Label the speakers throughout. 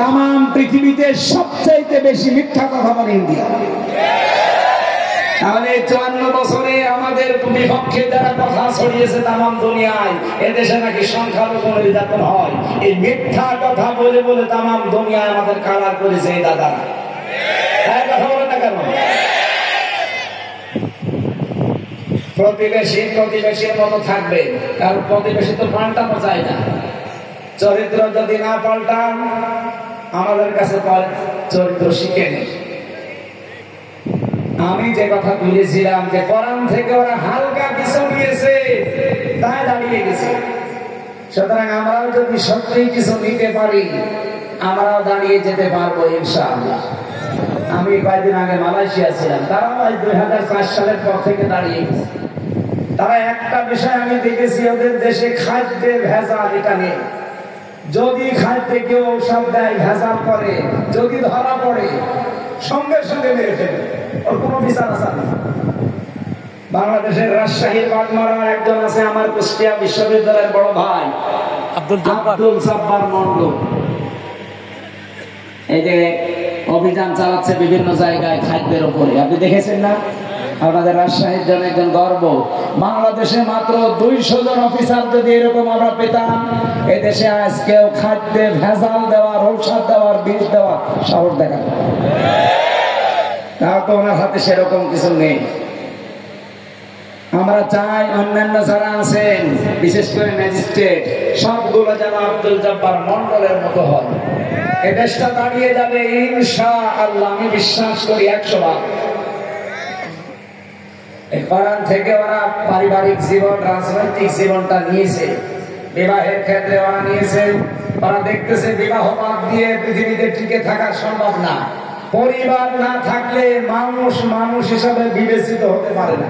Speaker 1: তাম পৃথিবীতে সবচাইতে বেশি মিথ্যা কথা বলে ইন্ডিয়া। তাহলে 54 বছরে আমাদের বিপক্ষে যারা কথা ছড়িয়েছে তাম দুনিয়ায়, এদেশে নাকি সংখ্যালঘু নির্যাতন হয়, এই মিথ্যা কথা বলে বলে তাম দুনিয়ায় আমাদের কালার করেছে এই দাদারা। কথা বলে না কেন? প্রতিবেশী প্রতিবেশীর মতো থাকবে, কারণ প্রতিবেশী তো পাল্টানো যায় না। চরিত্র যদি না পাল্টান, আমাদের কাছে চরিত্র শিখে নেই। আমি যে কথা বলেছিলাম যে কোরআন থেকে ওরা হালকা কিছু নিয়েছে, তাই দাঁড়িয়ে গেছে। সুতরাং আমরাও যদি সত্যিই কিছু নিতে পারি, আমরাও দাঁড়িয়ে যেতে পারবো ইনশাআল্লাহ। আমি কয়েকদিন আগে মালয়েশিয়া ছিলাম, তারা 2004 সালের পর থেকে দাঁড়িয়ে গেছে। তারা একটা বিষয় আমি দেখেছি, ওদের দেশে খাদ্যের ভেজাল এটা নেই। যদি খাদ্যে কেউ ঔষধ দেয়, ভেজাল করে, যদি ধরা পড়ে সঙ্গে সঙ্গে মেরে ফেলে, ওর কোনো বিচার আচার নেই। বাংলাদেশের রাজশাহীর বাগমারার একজন আছে, আমার কুষ্টিয়া বিশ্ববিদ্যালয়ের বড় ভাই আব্দুল জব্বার মন্ডল। এই যে অভিযান চালাচ্ছে বিভিন্ন জায়গায় খাদ্যের উপরে, আপনি দেখেছেন না? আমাদের রাজশাহীর জন্য একজন গর্ব। বাংলাদেশে মাত্র 200 জন অফিসার যদি এরকম আমরা পেতাম, এদেশে আজকেও খাদ্যে ভেজাল দেওয়ার, ঔষধ দেওয়ার, বিষ দেওয়ার সাহস দেখাতো। তাও তো ওনার হাতে সেরকম কিছু নেই। আমরা চাই অন্যান্য যারা আছেন, বিশেষ করে ম্যাজিস্ট্রেট, সবগুলো যেন আব্দুল জব্বার মন্ডলের মতো হয়। এই দেশটা দাঁড়িয়ে যাবে ইনশাআল্লাহ, আমি বিশ্বাস করি 100 এই কোরআন থেকে ওরা পারিবারিক জীবন, রাজনৈতিক জীবনটা নিয়েছে, বিবাহের ক্ষেত্রে ওরা নিয়েছে। ওরা দেখতেছে বিবাহ বাদ দিয়ে পৃথিবীতে টিকে থাকা সম্ভব না। পরিবার না থাকলে মানুষ মানুষ হিসাবে বিবেচিত হতে পারে না।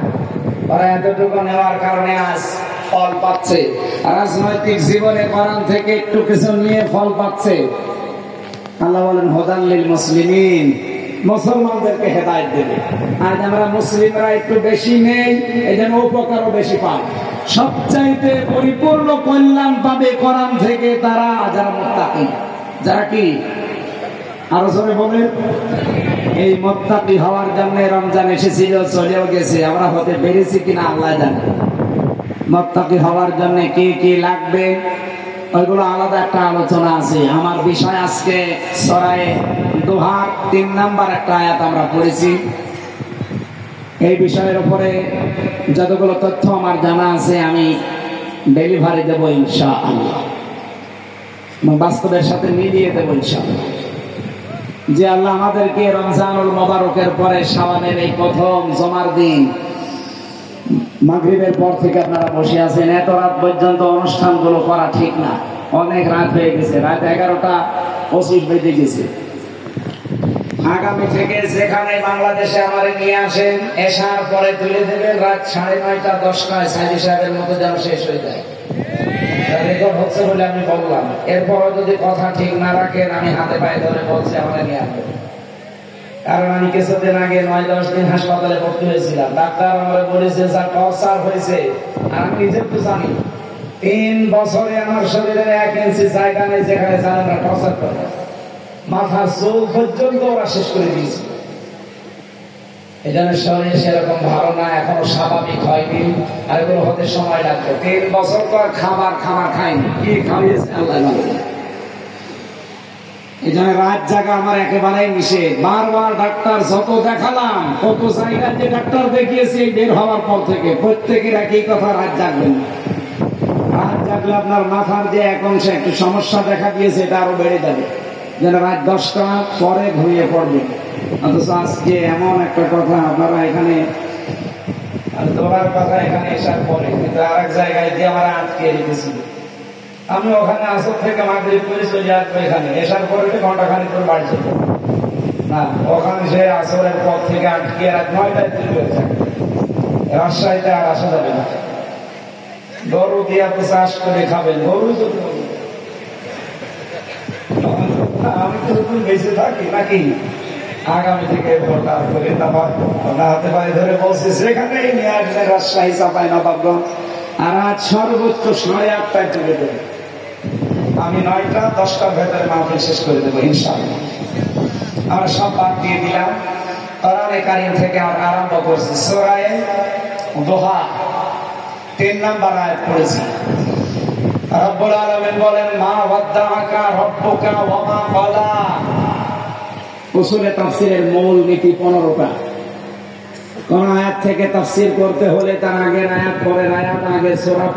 Speaker 1: ওরা এতটুকু নেওয়ার কারণে আজ ফল পাচ্ছে। রাজনৈতিক জীবনে কোরআন থেকে একটু কিছু নিয়ে ফল পাচ্ছে। আল্লাহ বলেন হুদাল লিল মুসলিমিন, মুসলমানদেরকে হেদায়েত দেবে। আজ আমরা মুসলিমরা একটু বেশি নেই, এই জন্য উপকারও বেশি পায়। সবচাইতে পরিপূর্ণ কল্যাণ পাবে কোরআন থেকে তারা যারা মুত্তাকি। যারা কি আরো জোরে বলেন? এই মুত্তাকি হওয়ার জন্য রমজান এসেছিল, চলেও গেছে। আমরা হতে পেরেছি কিনা আল্লাহ জানে। মুত্তাকি হওয়ার জন্য কি কি লাগবে ওইগুলো আলাদা একটা আলোচনা আছে। আমার বিষয় আজকে সূরা দোহার 3 নাম্বার একটা আয়াত আমরা পড়েছি। এই বিষয়ের উপরে যতগুলো তথ্য আমার জানা আছে আমি ডেলিভারি দেবো ইনশাআল্লাহ, বাস্তবের সাথে মিলিয়ে দেবো ইনশাআল্লাহ। যে আল্লাহ আমাদেরকে রমজানুল মোবারকের পরে শাবানের এই প্রথম জমার দিন, মাগরিবের পর থেকে আপনারা বসে আছেন, এত রাত পর্যন্ত অনুষ্ঠানগুলো করা ঠিক না। অনেক রাত হয়ে গেছে, রাত 11:25 বেজে গেছে। আগামী থেকে যেখানে বাংলাদেশে আমার নিয়ে আসেন, এশার পরে তুলে দেবেন, রাত 9:30 10টায় সাইদি সাহেবের মতো যেন শেষ হয়ে যায়। রেকর্ড হচ্ছে বলে আমি বললাম। এরপরও যদি কথা ঠিক না রাখেন, আমি হাতে পায়ে ধরে বলছি আমার নিয়ে আসবেন। কারণ আমি কিছুদিন আগে 9-10 দিন হাসপাতালে ভর্তি হয়েছিলাম। ডাক্তার আমার বলেছে যা টর্চার হয়েছে, আর আমি নিজে তো জানি। 3 বছরে আমার শরীরের 1 ইঞ্চি জায়গা নেই যেখানে জানেন টর্চার করে। মাথার চুল পর্যন্ত ওরা শেষ করে দিয়েছে। এই জন্য শরীর সেরকম ভালো না, এখনো স্বাভাবিক হয়নি, আর এগুলো হতে সময় লাগবে। 3 বছর পর খাবার খাইনি। কি খাইয়েছে আল্লাহ জানে। এই জন্য রাত জাগা আমার একেবারেই নিষেধ। বারবার ডাক্তার যত দেখালাম, কত জায়গায় যে ডাক্তার দেখিয়েছি বের হওয়ার পর থেকে, প্রত্যেকের একই কথা, রাত জাগবেন না। রাত জাগলে আপনার মাথার যে এক অংশে একটু সমস্যা দেখা দিয়েছে, এটা আরো বেড়ে যাবে। যেন রাত 10টা পরে ঘুমিয়ে পড়বে। অথচ আজকে এমন একটা কথা, আপনারা এখানে দোলার কথা এখানে এসার পরে, কিন্তু আর এক জায়গায় দিয়ে আমার আটকে রেখেছিল। আমি ওখানে আসর থেকে মাগরিব করে চলে আসবো, এখানে এসার পরে ঘন্টাখানিক করে বাড়ি চলবো না। ওখানে সে আসরের পর থেকে আটকে রাত 9টায় তুলে থাকে। রাজশাহীতে আর আসা যাবে না। গরু দিয়ে আপনি চাষ করে খাবেন, গরু তো আমি তো বেঁচে থাকি নাকি। আগামী থেকে হাতে পায়ে ধরে বলছি সেখানেই নিয়ে আসবেন রাজশাহী চাঁপাইনবাবগঞ্জ। আর আজ সর্বোচ্চ 8:30টায় তুলে দেবে। আমি 9টা 10টার ভেতরে মাহফিল শেষ করে দেবো ইনশাআল্লাহ। আমরা সব বাদ দিয়ে দিলাম। কোরআনে কারীম থেকে আমরা আরম্ভ করছি সূরা দোহা 3 নাম্বার আয়াত পড়েছি। রব্বুল আলামিন বলেন মা ওয়াদ্দাআকা রব্বুকা ওয়া মা ক্বালা। উসুলে তাফসীরের মূল নীতি 15টা। কোন আয়াত থেকে তাফসীর করতে হলে তার আগের আয়াত, পরের আয়াত, আগের সূরা,